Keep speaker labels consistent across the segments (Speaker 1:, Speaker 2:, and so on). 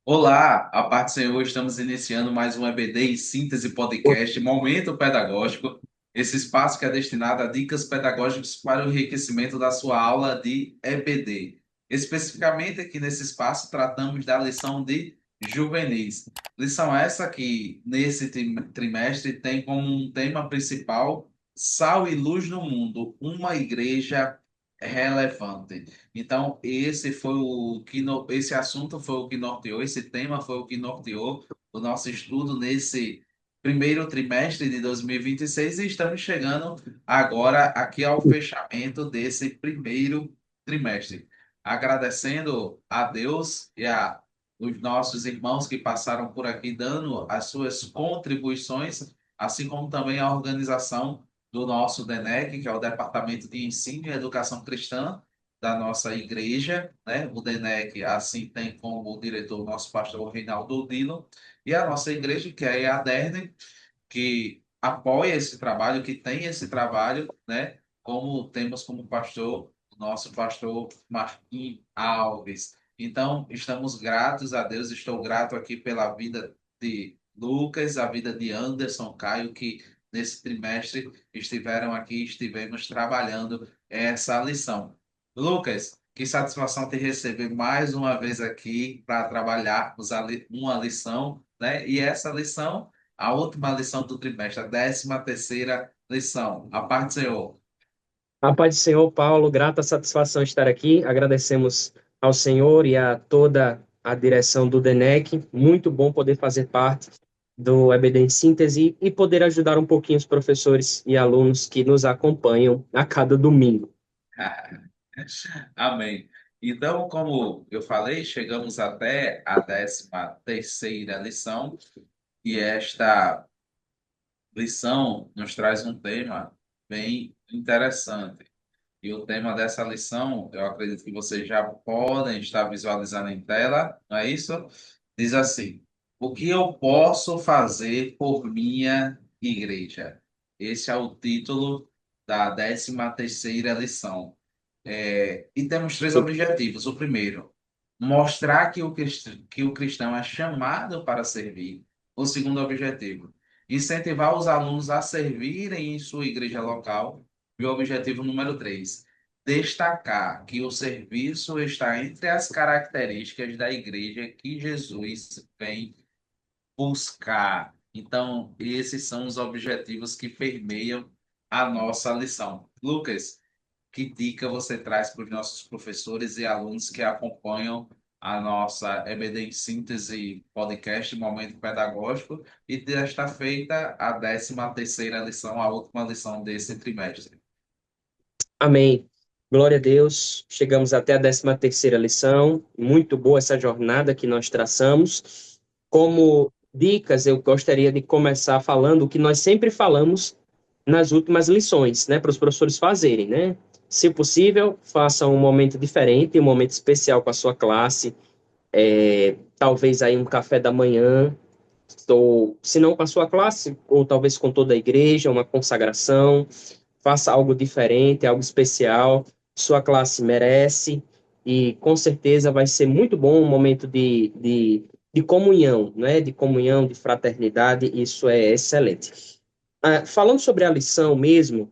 Speaker 1: Olá, a paz do Senhor, estamos iniciando mais um EBD em Síntese Podcast, Momento Pedagógico, esse espaço que é destinado a dicas pedagógicas para o enriquecimento da sua aula de EBD. Especificamente aqui nesse espaço tratamos da lição de juvenis. Lição essa que nesse trimestre tem como um tema principal Sal e Luz no Mundo, uma igreja relevante. Então, esse assunto foi o que norteou, esse tema foi o que norteou o nosso estudo nesse primeiro trimestre de 2026 e estamos chegando agora aqui ao fechamento desse primeiro trimestre. Agradecendo a Deus e a os nossos irmãos que passaram por aqui dando as suas contribuições, assim como também a organização do nosso DENEC, que é o Departamento de Ensino e Educação Cristã, da nossa igreja, né? O DENEC, assim, tem como diretor o nosso pastor Reinaldo Dino, e a nossa igreja, que é a EADERN, que apoia esse trabalho, que tem esse trabalho, né? Como temos como pastor o nosso pastor Marquinhos Alves. Então, estamos gratos a Deus, estou grato aqui pela vida de Lucas, a vida de Anderson Caio, que nesse trimestre estiveram aqui, estivemos trabalhando essa lição. Lucas, que satisfação te receber mais uma vez aqui para trabalharmos uma lição, né? E essa lição, a última lição do trimestre, a 13ª lição. A parte do Senhor.
Speaker 2: A paz do Senhor, Paulo, grata satisfação estar aqui. Agradecemos ao Senhor e a toda a direção do DENEC. Muito bom poder fazer parte do EBD em Síntese e poder ajudar um pouquinho os professores e alunos que nos acompanham a cada domingo.
Speaker 1: Amém. Então, como eu falei, chegamos até a 13ª lição, e esta lição nos traz um tema bem interessante. E o tema dessa lição, eu acredito que vocês já podem estar visualizando em tela, não é isso? Diz assim: o que eu posso fazer por minha igreja? Esse é o título da 13ª lição. E temos três objetivos. O primeiro, mostrar que o cristão é chamado para servir. O segundo objetivo, incentivar os alunos a servirem em sua igreja local. E o objetivo número três, destacar que o serviço está entre as características da igreja que Jesus vem buscar. Então, esses são os objetivos que permeiam a nossa lição. Lucas, que dica você traz para os nossos professores e alunos que acompanham a nossa EBD em Síntese podcast Momento Pedagógico e desta feita a 13ª lição, a última lição desse trimestre?
Speaker 2: Amém. Glória a Deus. Chegamos até a 13ª lição. Muito boa essa jornada que nós traçamos. Como dicas, eu gostaria de começar falando o que nós sempre falamos nas últimas lições, né, para os professores fazerem, né? Se possível, façam um momento diferente, um momento especial com a sua classe, talvez aí um café da manhã, ou se não com a sua classe, ou talvez com toda a igreja, uma consagração, faça algo diferente, algo especial, sua classe merece, e com certeza vai ser muito bom um momento de comunhão, né? De comunhão, de fraternidade, isso é excelente. Falando sobre a lição mesmo,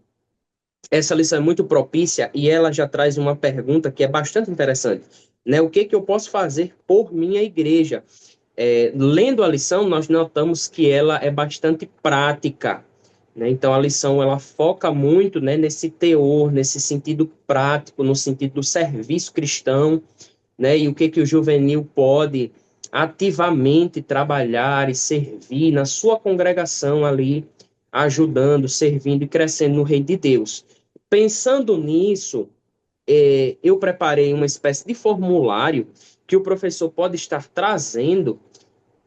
Speaker 2: essa lição é muito propícia e ela já traz uma pergunta que é bastante interessante, né? O que que eu posso fazer por minha igreja? Lendo a lição, nós notamos que ela é bastante prática, né? Então, a lição ela foca muito, né, nesse teor, nesse sentido prático, no sentido do serviço cristão, né? E o que que o juvenil pode ativamente trabalhar e servir na sua congregação ali, ajudando, servindo e crescendo no reino de Deus. Pensando nisso, eu preparei uma espécie de formulário que o professor pode estar trazendo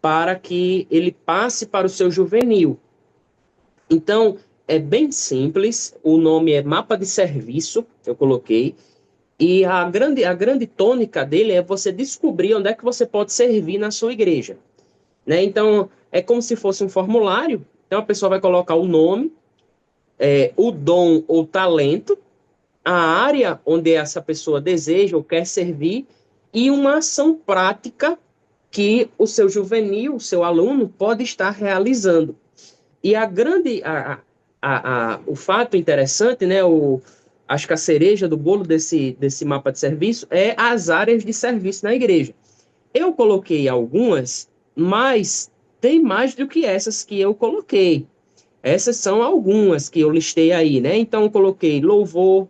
Speaker 2: para que ele passe para o seu juvenil. Então, é bem simples, o nome é mapa de serviço, eu coloquei, e a grande tônica dele é você descobrir onde é que você pode servir na sua igreja, né? Então, é como se fosse um formulário, então a pessoa vai colocar o nome, o dom ou talento, a área onde essa pessoa deseja ou quer servir e uma ação prática que o seu juvenil, o seu aluno, pode estar realizando. E a grande, o fato interessante, né, acho que a cereja do bolo desse mapa de serviço é as áreas de serviço na igreja. Eu coloquei algumas, mas tem mais do que essas que eu coloquei. Essas são algumas que eu listei aí, né? Então, eu coloquei louvor,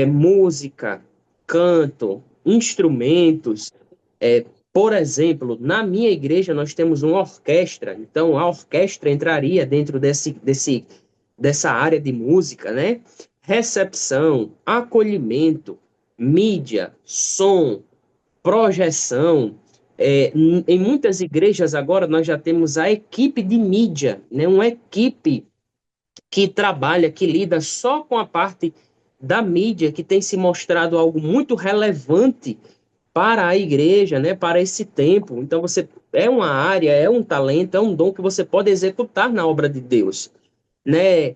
Speaker 2: música, canto, instrumentos. É, por exemplo, na minha igreja nós temos uma orquestra, então a orquestra entraria dentro dessa área de música, né? Recepção, acolhimento, mídia, som, projeção. Em muitas igrejas agora nós já temos a equipe de mídia, né? Uma equipe que trabalha, que lida só com a parte da mídia, que tem se mostrado algo muito relevante para a igreja, né, para esse tempo. Então você é uma área, é um talento, é um dom que você pode executar na obra de Deus, né?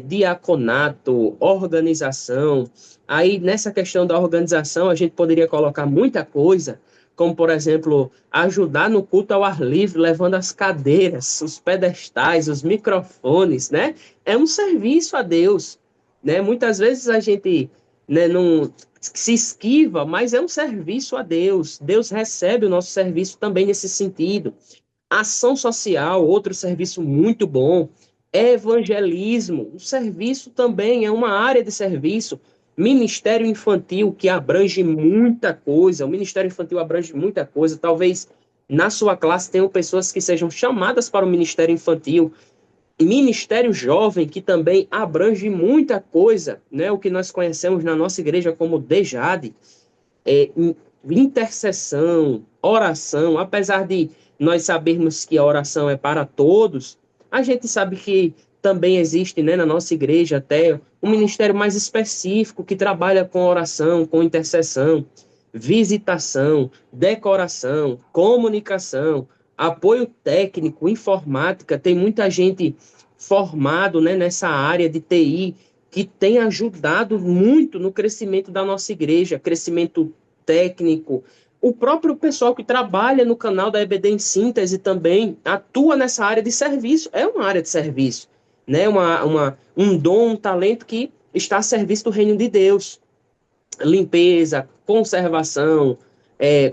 Speaker 2: Diaconato, organização. Aí nessa questão da organização a gente poderia colocar muita coisa, como por exemplo ajudar no culto ao ar livre, levando as cadeiras, os pedestais, os microfones, né? É um serviço a Deus, né? Muitas vezes a gente, né, não se esquiva, mas é um serviço a Deus. Deus recebe o nosso serviço também nesse sentido. Ação social, outro serviço muito bom. Evangelismo, o serviço também é uma área de serviço. Ministério infantil, que abrange muita coisa. O ministério infantil abrange muita coisa. Talvez na sua classe tenham pessoas que sejam chamadas para o ministério infantil. Ministério jovem, que também abrange muita coisa, né? O que nós conhecemos na nossa igreja como DEJAD, é, intercessão, oração, apesar de nós sabermos que a oração é para todos, a gente sabe que também existe, né, na nossa igreja até um ministério mais específico que trabalha com oração, com intercessão, visitação, decoração, comunicação, apoio técnico, informática. Tem muita gente formado, né, nessa área de TI que tem ajudado muito no crescimento da nossa igreja, crescimento técnico. O próprio pessoal que trabalha no canal da EBD em síntese também atua nessa área de serviço, é uma área de serviço, né? Um dom, um talento que está a serviço do reino de Deus. Limpeza, conservação,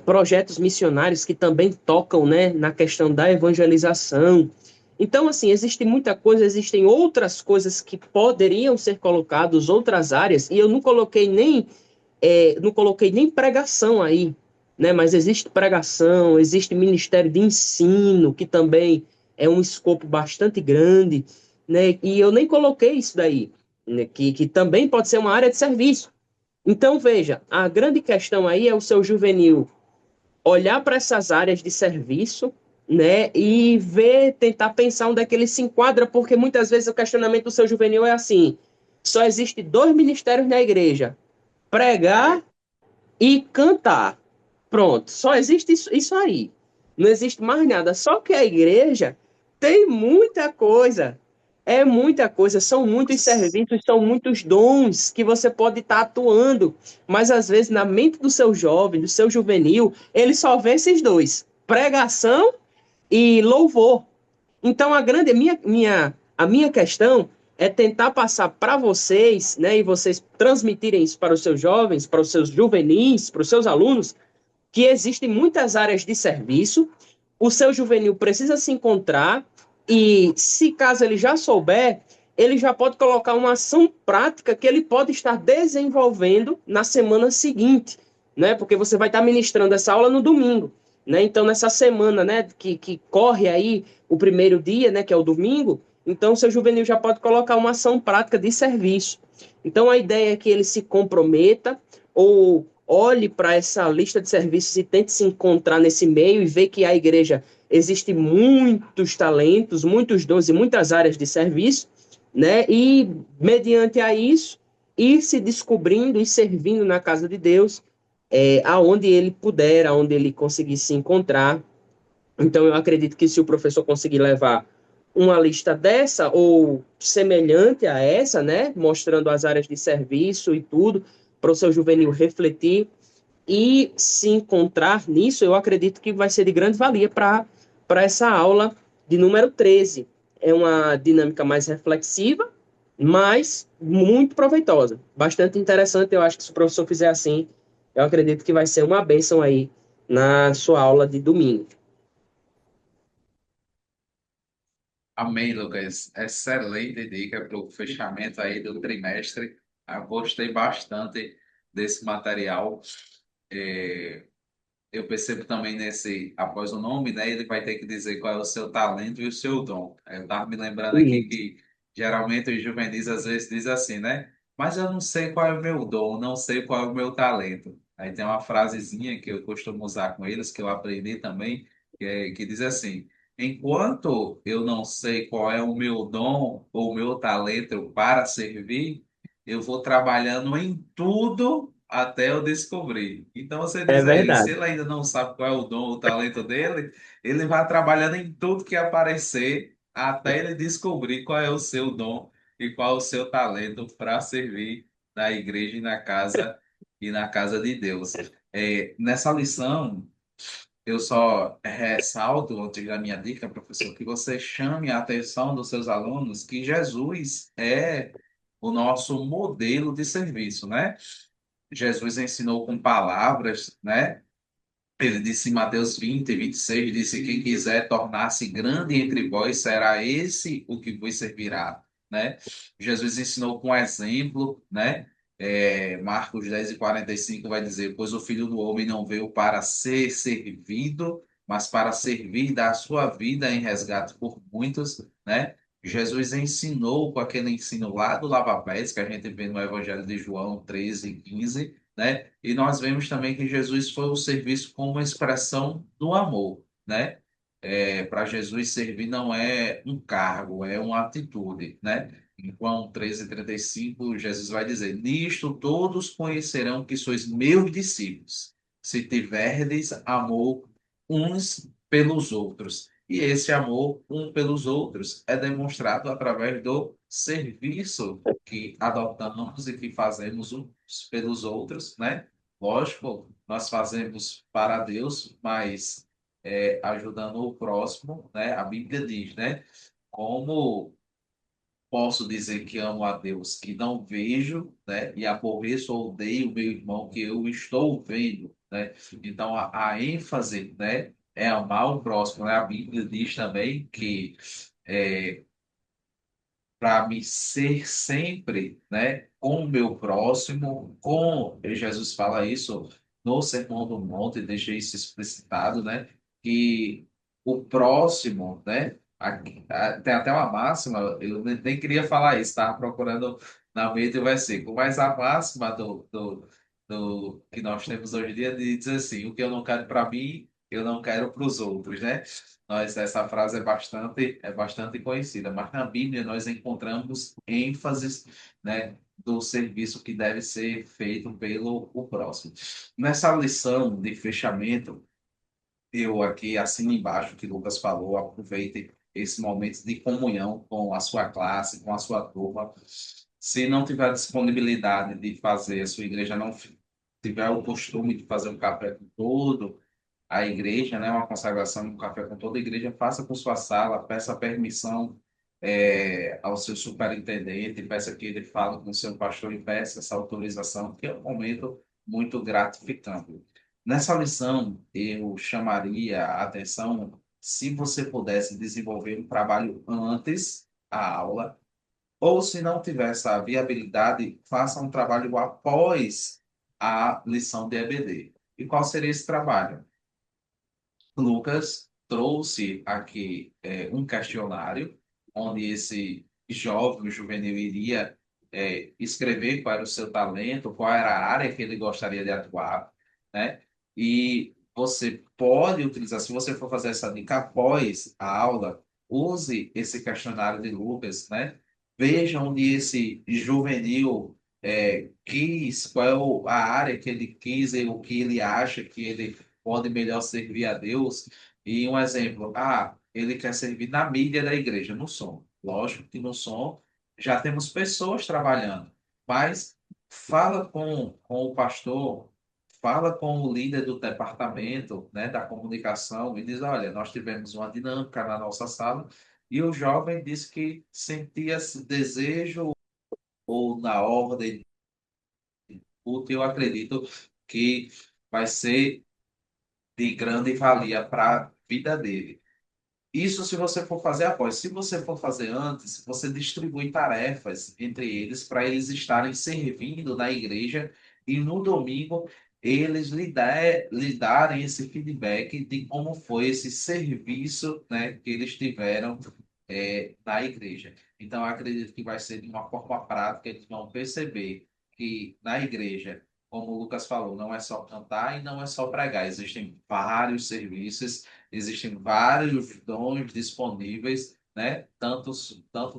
Speaker 2: projetos missionários que também tocam, né, na questão da evangelização. Então, assim, existe muita coisa, existem outras coisas que poderiam ser colocadas, outras áreas, e eu não coloquei nem pregação aí, né? Mas existe pregação, existe ministério de ensino, que também é um escopo bastante grande, né? E eu nem coloquei isso daí, né? Que também pode ser uma área de serviço. Então, veja, a grande questão aí é o seu juvenil olhar para essas áreas de serviço, né, e ver, tentar pensar onde é que ele se enquadra, porque muitas vezes o questionamento do seu juvenil é assim: só existe dois ministérios na igreja, pregar e cantar. Pronto, só existe isso aí. Não existe mais nada. Só que a igreja tem muita coisa. É muita coisa, são muitos serviços, são muitos dons que você pode estar atuando. Mas às vezes, na mente do seu jovem, do seu juvenil, ele só vê esses dois: pregação e louvor. Então, a minha questão é tentar passar para vocês, né, e vocês transmitirem isso para os seus jovens, para os seus juvenis, para os seus alunos, que existem muitas áreas de serviço, o seu juvenil precisa se encontrar e, se caso ele já souber, ele já pode colocar uma ação prática que ele pode estar desenvolvendo na semana seguinte, né? Porque você vai estar ministrando essa aula no domingo, né? Então, nessa semana, né, que corre aí o primeiro dia, né, que é o domingo, então o seu juvenil já pode colocar uma ação prática de serviço. Então, a ideia é que ele se comprometa ou olhe para essa lista de serviços e tente se encontrar nesse meio e ver que a igreja existe muitos talentos, muitos dons e muitas áreas de serviço, né? E mediante a isso, ir se descobrindo e servindo na casa de Deus, aonde ele puder, aonde ele conseguir se encontrar. Então, eu acredito que se o professor conseguir levar uma lista dessa ou semelhante a essa, né, mostrando as áreas de serviço e tudo, para o seu juvenil refletir, E se encontrar nisso, eu acredito que vai ser de grande valia para essa aula de número 13. É uma dinâmica mais reflexiva, mas muito proveitosa. Bastante interessante. Eu acho que se o professor fizer assim, eu acredito que vai ser uma bênção aí na sua aula de domingo.
Speaker 1: Amém, Lucas. Excelente dica para o fechamento aí do trimestre. Eu gostei bastante desse material. É, eu percebo também nesse, após o nome, né, ele vai ter que dizer qual é o seu talento e o seu dom. Eu estava me lembrando aqui
Speaker 2: Isso.
Speaker 1: que geralmente os juvenis às vezes dizem assim, né? Mas eu não sei qual é o meu dom, não sei qual é o meu talento. Aí tem uma frasezinha que eu costumo usar com eles, que eu aprendi também, que diz assim: enquanto eu não sei qual é o meu dom ou o meu talento para servir, eu vou trabalhando em tudo até eu descobrir. Então você
Speaker 2: É
Speaker 1: diz a ele, se
Speaker 2: verdade.
Speaker 1: ele ainda não sabe qual é o dom, o talento dele, ele vai trabalhando em tudo que aparecer até ele descobrir qual é o seu dom e qual é o seu talento para servir na igreja e na casa de Deus. Nessa lição, eu só ressalto, antes da minha dica, professor, que você chame a atenção dos seus alunos que Jesus é o nosso modelo de serviço, né? Jesus ensinou com palavras, né? Ele disse em Mateus 20, 26, disse: quem quiser tornar-se grande entre vós, será esse o que vos servirá, né? Jesus ensinou com exemplo, né? Marcos 10:45 vai dizer: pois o Filho do Homem não veio para ser servido, mas para servir e dar a sua vida em resgate por muitos, né? Jesus ensinou com aquele ensino lá do lava-pés, que a gente vê no Evangelho de João 13:15, né? E nós vemos também que Jesus foi o serviço como uma expressão do amor, né? Para Jesus servir não é um cargo, é uma atitude, né? Em João 13:35, Jesus vai dizer: nisto todos conhecerão que sois meus discípulos, se tiverdes amor uns pelos outros. E esse amor um pelos outros é demonstrado através do serviço que adotamos e que fazemos uns pelos outros, né? Lógico, nós fazemos para Deus, mas ajudando o próximo, né? A Bíblia diz, né? Como posso dizer que amo a Deus que não vejo, né? E aborreço ou odeio o meu irmão que eu estou vendo, né? Então a ênfase, né? É amar o próximo, né? A Bíblia diz também que é, para me ser sempre, né, com o meu próximo, com Jesus fala isso no Sermão do Monte, deixa isso explicitado, né, que o próximo, né, tem até uma máxima, eu nem queria falar isso, estava procurando na mente o versículo, mas a máxima do que nós temos hoje em dia diz assim: o que eu não quero para mim, eu não quero para os outros, né? Essa frase é bastante conhecida, mas na Bíblia nós encontramos ênfases, né, do serviço que deve ser feito pelo o próximo. Nessa lição de fechamento, eu aqui assino embaixo o que Lucas falou, aproveite esse momento de comunhão com a sua classe, com a sua turma. Se não tiver disponibilidade de fazer, a sua igreja não tiver o costume de fazer um café com todo, a igreja, né, uma consagração, um café com toda a igreja, faça com sua sala, peça permissão ao seu superintendente, peça que ele fale com o seu pastor e peça essa autorização, que é um momento muito gratificante. Nessa lição, eu chamaria a atenção se você pudesse desenvolver um trabalho antes da aula, ou se não tiver essa viabilidade, faça um trabalho após a lição de EBD. E qual seria esse trabalho? Lucas trouxe aqui um questionário onde esse jovem, o juvenil, iria escrever qual era o seu talento, qual era a área que ele gostaria de atuar, né? E você pode utilizar, se você for fazer essa dica após a aula, use esse questionário de Lucas, né? Veja onde esse juvenil quis, qual é a área que ele quis e o que ele acha que ele pode melhor servir a Deus. E um exemplo, ele quer servir na mídia da igreja, no som. Lógico que no som já temos pessoas trabalhando, mas fala com o pastor, fala com o líder do departamento, né, da comunicação e diz, olha, nós tivemos uma dinâmica na nossa sala e o jovem disse que sentia esse desejo ou na ordem útil, eu acredito que vai ser de grande valia para a vida dele. Isso se você for fazer após. Se você for fazer antes, você distribui tarefas entre eles para eles estarem servindo na igreja e no domingo eles lhe darem esse feedback de como foi esse serviço, né, que eles tiveram na igreja. Então, eu acredito que vai ser de uma forma prática, eles vão perceber que na igreja, como o Lucas falou, não é só cantar e não é só pregar, existem vários serviços, existem vários dons disponíveis, né? Tanto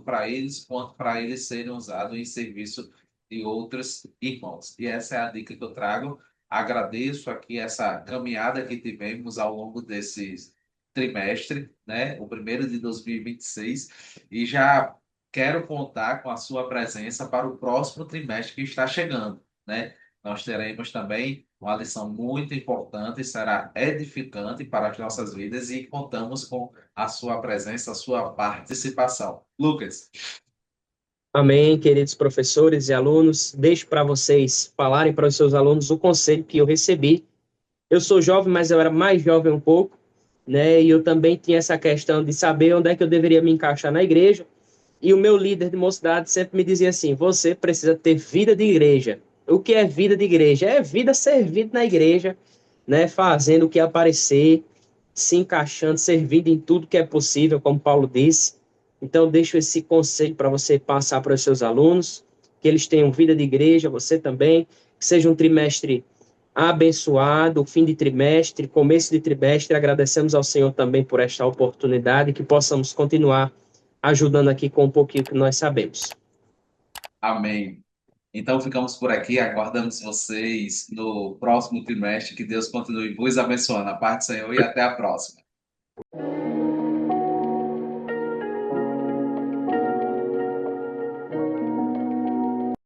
Speaker 1: para eles quanto para eles serem usados em serviço de outros irmãos. E essa é a dica que eu trago. Agradeço aqui essa caminhada que tivemos ao longo desses trimestre, né? O primeiro de 2026, e já quero contar com a sua presença para o próximo trimestre que está chegando, né? Nós teremos também uma lição muito importante, será edificante para as nossas vidas e contamos com a sua presença, a sua participação. Lucas,
Speaker 2: Amém, queridos professores e alunos. Deixo para vocês falarem para os seus alunos o conselho que eu recebi. Eu sou jovem, mas eu era mais jovem um pouco, né? E eu também tinha essa questão de saber onde é que eu deveria me encaixar na igreja. E o meu líder de mocidade sempre me dizia assim: você precisa ter vida de igreja. O que é vida de igreja? É vida servindo na igreja, né? Fazendo o que aparecer, se encaixando, servindo em tudo que é possível, como Paulo disse. Então, deixo esse conselho para você passar para os seus alunos, que eles tenham vida de igreja, você também, que seja um trimestre abençoado, fim de trimestre, começo de trimestre. Agradecemos ao Senhor também por esta oportunidade, que possamos continuar ajudando aqui com um pouquinho que nós sabemos.
Speaker 1: amém. Então ficamos por aqui, aguardamos vocês no próximo trimestre. Que Deus continue vos abençoando. A paz do Senhor e até a próxima.